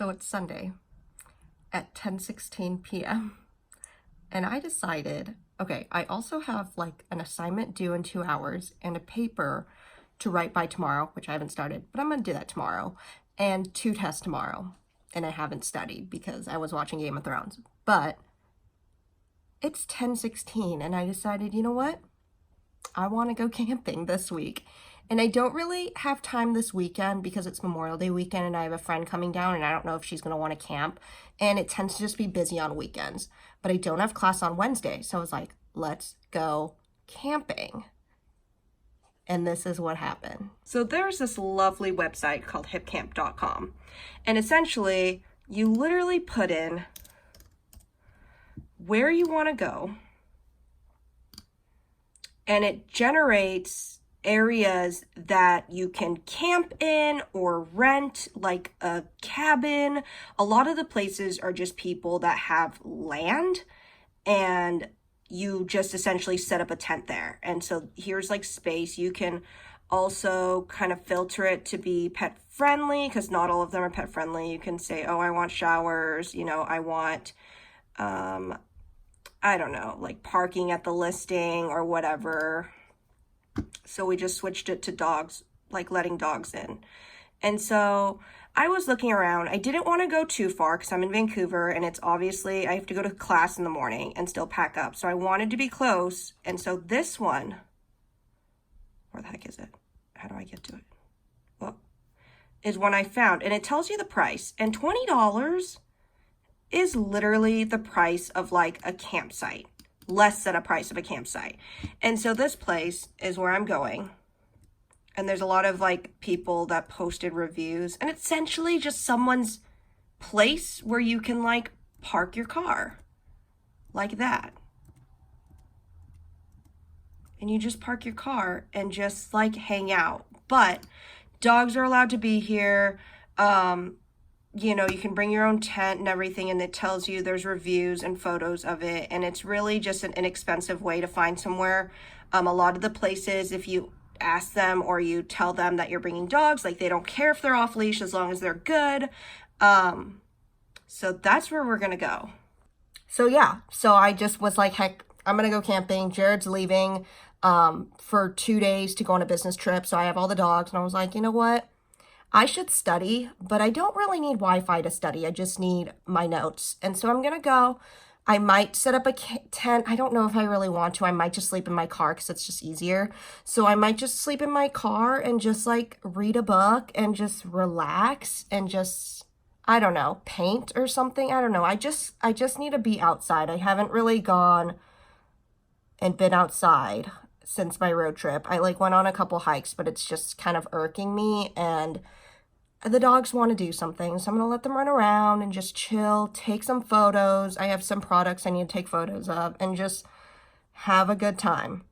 So it's Sunday at 10:16 p.m. and I decided, okay, I also have like an assignment due in 2 hours and a paper to write by tomorrow, which I haven't started, but I'm gonna do that tomorrow, and 2 tests tomorrow. And I haven't studied because I was watching Game of Thrones. But it's 10:16 and I decided, you know what? I want to go camping this week. And I don't really have time this weekend because it's Memorial Day weekend and I have a friend coming down and I don't know if she's going to want to camp. And it tends to just be busy on weekends. But I don't have class on Wednesday. So I was like, let's go camping. And this is what happened. So there's this lovely website called Hipcamp.com. And essentially, you literally put in where you want to go. And it generates areas that you can camp in or rent, like a cabin. A lot of the places are just people that have land and you just essentially set up a tent there. And so here's like space. You can also kind of filter it to be pet friendly because not all of them are pet friendly. You can say, oh, I want showers, you know, I want, I don't know, like parking at the listing or whatever. So we just switched it to dogs, like letting dogs in. And so I was looking around. I didn't want to go too far because I'm in Vancouver and it's obviously, I have to go to class in the morning and still pack up. So I wanted to be close. And so this one, where the heck is it? How do I get to it? Well, is one I found and it tells you the price. And $20 is literally the price of like a campsite. Less than a price of a campsite. And so this place is where I'm going. And there's a lot of like people that posted reviews. And it's essentially just someone's place where you can like park your car. Like that. And you just park your car and just like hang out. But dogs are allowed to be here. You know, you can bring your own tent and everything, and it tells you there's reviews and photos of it, and it's really just an inexpensive way to find somewhere. A lot of the places, if you ask them or you tell them that you're bringing dogs, like they don't care if they're off leash as long as they're good. So that's where we're gonna go. So yeah, so I just was like, heck, I'm gonna go camping. Jared's leaving for 2 days to go on a business trip, so I have all the dogs, and I was like, you know what? I should study, but I don't really need Wi-Fi to study. I just need my notes. And so I'm going to go. I might set up a tent. I don't know if I really want to. I might just sleep in my car because it's just easier. So I might just sleep in my car and just like read a book and just relax and just, I don't know, paint or something. I don't know. I just need to be outside. I haven't really gone and been outside since my road trip. I like went on a couple hikes, but it's just kind of irking me, and the dogs want to do something, so I'm going to let them run around and just chill, take some photos. I have some products I need to take photos of and just have a good time.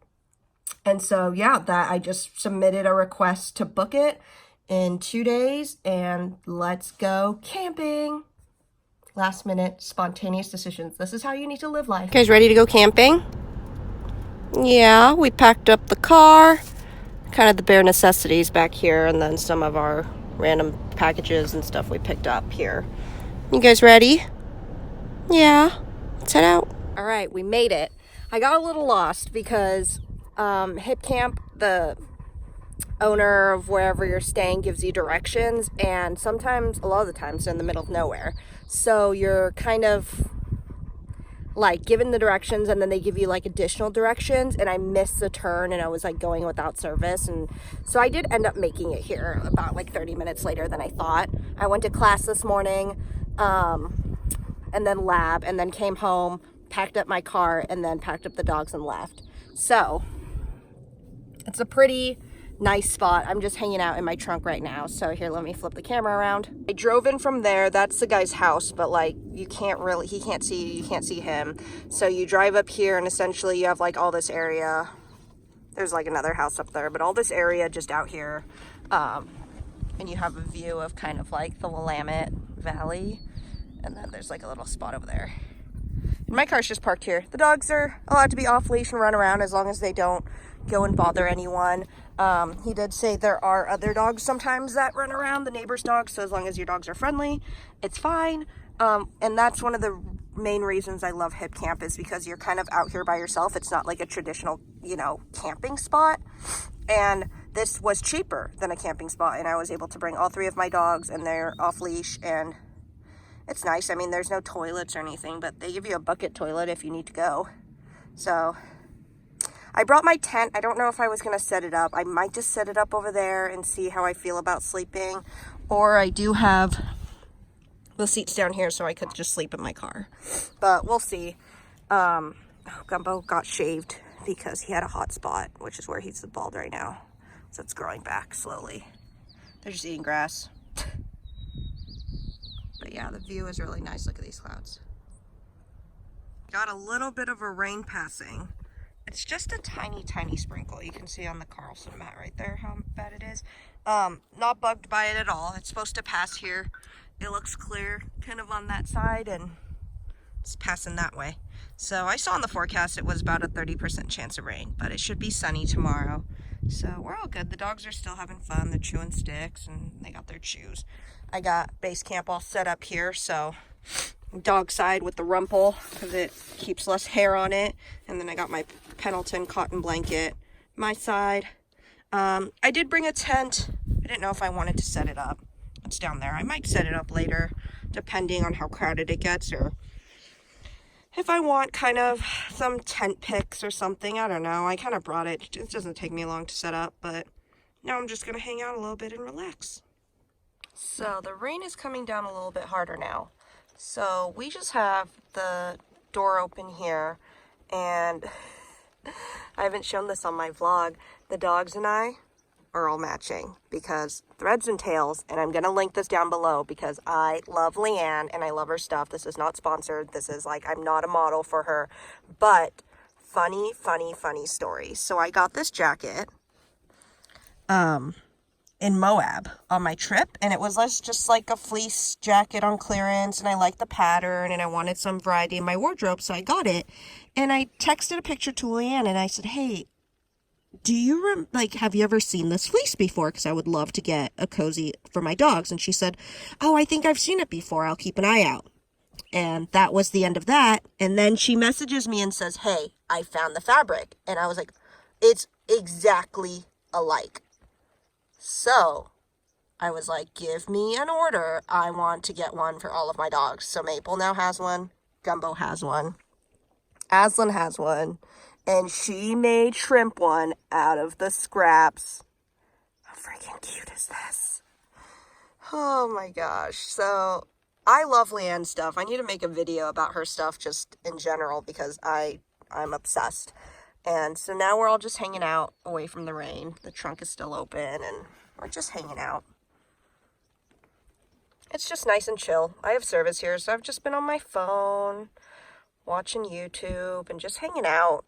And so, yeah, that I just submitted a request to book it in 2 days, and let's go camping. Last minute, spontaneous decisions. This is how you need to live life. You guys ready to go camping? Yeah, we packed up the car, kind of the bare necessities back here, and then some of our random packages and stuff we picked up here. You guys ready? Yeah, let's head out. All right, we made it. I got a little lost because Hipcamp, the owner of wherever you're staying, gives you directions, and sometimes, a lot of the times, they're in the middle of nowhere. So you're kind of like given the directions and then they give you like additional directions, and I missed the turn and I was like going without service, and so I did end up making it here about like 30 minutes later than I thought. I went to class this morning and then lab, and then came home, packed up my car, and then packed up the dogs and left. So it's a pretty nice spot. I'm just hanging out in my trunk right now. So here, let me flip the camera around. I drove in from there. That's the guy's house, but like you can't really, he can't see you, you can't see him. So you drive up here and essentially you have like all this area. There's like another house up there, but all this area just out here. And you have a view of kind of like the Willamette Valley. And then there's like a little spot over there. And my car's just parked here. The dogs are allowed to be off leash and run around as long as they don't go and bother anyone. He did say there are other dogs sometimes that run around, the neighbor's dogs, so as long as your dogs are friendly, it's fine. And that's one of the main reasons I love Hipcamp, is because you're kind of out here by yourself. It's not like a traditional, you know, camping spot. And this was cheaper than a camping spot, and I was able to bring all 3 of my dogs, and they're off leash, and it's nice. I mean, there's no toilets or anything, but they give you a bucket toilet if you need to go. So I brought my tent. I don't know if I was going to set it up. I might just set it up over there and see how I feel about sleeping. Or I do have the seats down here, so I could just sleep in my car. But we'll see. Gumbo got shaved because he had a hot spot, which is where he's bald right now. So it's growing back slowly. They're just eating grass. But yeah, the view is really nice. Look at these clouds. Got a little bit of a rain passing. It's just a tiny, tiny sprinkle. You can see on the Carlson mat right there how bad it is. Not bugged by it at all. It's supposed to pass here. It looks clear kind of on that side, and it's passing that way. So I saw in the forecast it was about a 30% chance of rain, but it should be sunny tomorrow. So we're all good. The dogs are still having fun. They're chewing sticks, and they got their chews. I got base camp all set up here, so dog side with the rumple because it keeps less hair on it. And then I got my Pendleton cotton blanket. My side. I did bring a tent. I didn't know if I wanted to set it up. It's down there. I might set it up later, depending on how crowded it gets, or if I want kind of some tent pics or something. I don't know. I kind of brought it. It doesn't take me long to set up, but now I'm just going to hang out a little bit and relax. So the rain is coming down a little bit harder now. So we just have the door open here, and I haven't shown this on my vlog. The dogs and I are all matching because threads and tails, and I'm going to link this down below because I love Leanne and I love her stuff. This is not sponsored. This is like, I'm not a model for her, but funny story. So I got this jacket in Moab on my trip, and it was just like a fleece jacket on clearance, and I liked the pattern and I wanted some variety in my wardrobe, so I got it. And I texted a picture to Leanne and I said, hey, do you have you ever seen this fleece before? Because I would love to get a cozy for my dogs. And she said, oh, I think I've seen it before. I'll keep an eye out. And that was the end of that. And then she messages me and says, hey, I found the fabric. And I was like, it's exactly alike. So I was like, give me an order. I want to get one for all of my dogs. So Maple now has one. Gumbo has one. Aslan has one. And she made shrimp one out of the scraps. How freaking cute is this? Oh my gosh. So I love Leanne's stuff. I need to make a video about her stuff just in general because I'm obsessed. And so now we're all just hanging out away from the rain. The trunk is still open and we're just hanging out. It's just nice and chill. I have service here, so I've just been on my phone, watching YouTube and just hanging out.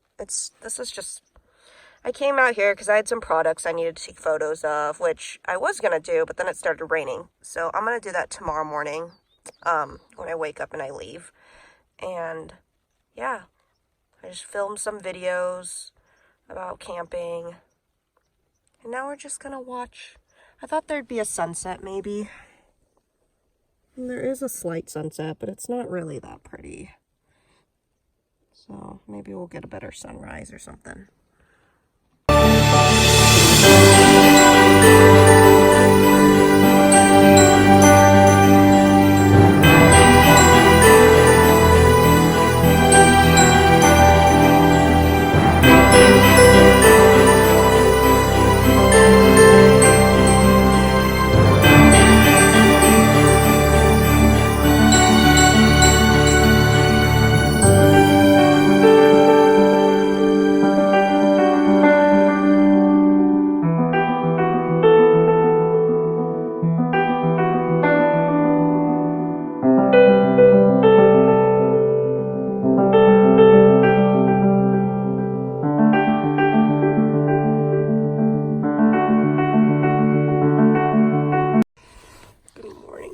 I came out here because I had some products I needed to take photos of, which I was going to do, but then it started raining. So I'm going to do that tomorrow morning when I wake up and I leave. And yeah, I just filmed some videos about camping. And now we're just going to watch. I thought there'd be a sunset maybe. And there is a slight sunset, but it's not really that pretty. So maybe we'll get a better sunrise or something.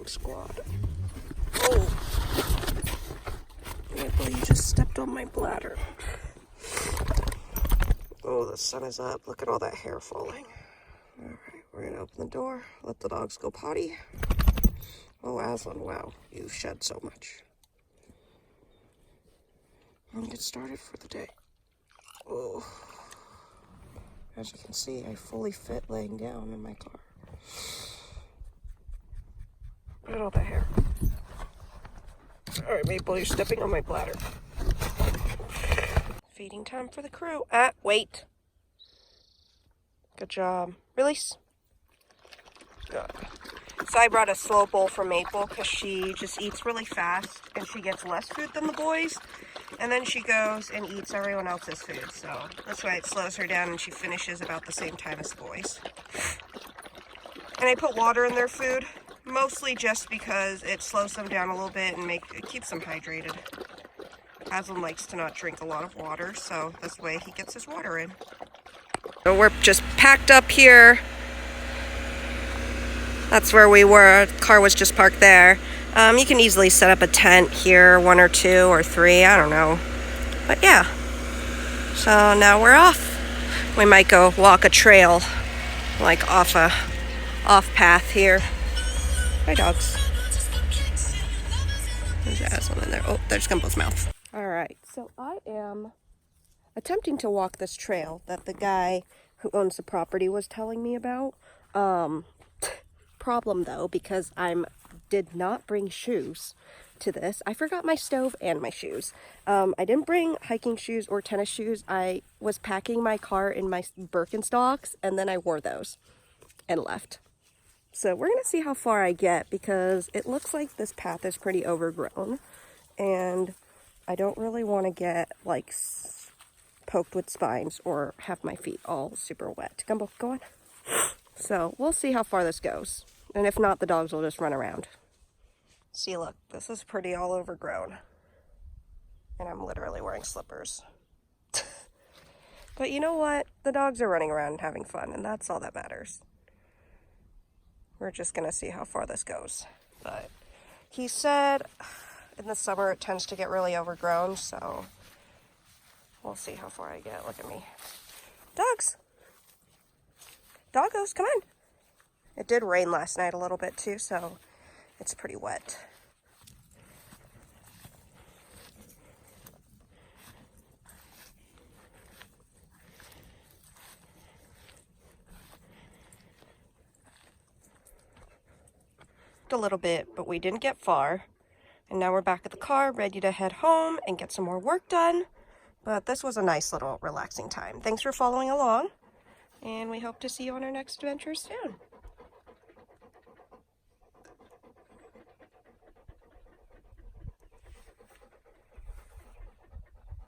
Squad. Oh, Maple, you just stepped on my bladder. Oh, the sun is up. Look at all that hair falling. All right, we're gonna open the door, let the dogs go potty. Oh, Aslan, wow, you shed so much. And get started for the day. Oh, as you can see, I fully fit laying down in my car. Look at all the hair. All right, Maple, you're stepping on my bladder. Feeding time for the crew. Wait. Good job. Release. Good. So I brought a slow bowl for Maple because she just eats really fast and she gets less food than the boys. And then she goes and eats everyone else's food. So that's why it slows her down and she finishes about the same time as the boys. And I put water in their food, mostly just because it slows them down a little bit and it keeps them hydrated. Aslan likes to not drink a lot of water, so this way he gets his water in. So we're just packed up here. That's where we were. The car was just parked there. You can easily set up a tent here, 1 or 2 or 3, I don't know. But yeah. So now we're off. We might go walk a trail, like off path here. Hi, dogs. There's Aslan in there. Oh, there's Gumball's mouth. Alright, so I am attempting to walk this trail that the guy who owns the property was telling me about. Problem though, because I did not bring shoes to this. I forgot my stove and my shoes. I didn't bring hiking shoes or tennis shoes. I was packing my car in my Birkenstocks and then I wore those and left. So we're gonna see how far I get because it looks like this path is pretty overgrown and I don't really want to get like poked with spines or have my feet all super wet. Gumbo, go on. So we'll see how far this goes. And if not, the dogs will just run around. See, look, this is pretty all overgrown. And I'm literally wearing slippers. But you know what? The dogs are running around and having fun, and that's all that matters. We're just gonna see how far this goes. But he said in the summer it tends to get really overgrown, so we'll see how far I get. Look at me. Dogs! Doggos, come on! It did rain last night a little bit too, so it's pretty wet. A little bit, but we didn't get far. And now we're back at the car, ready to head home and get some more work done. But this was a nice little relaxing time. Thanks for following along, and we hope to see you on our next adventure soon.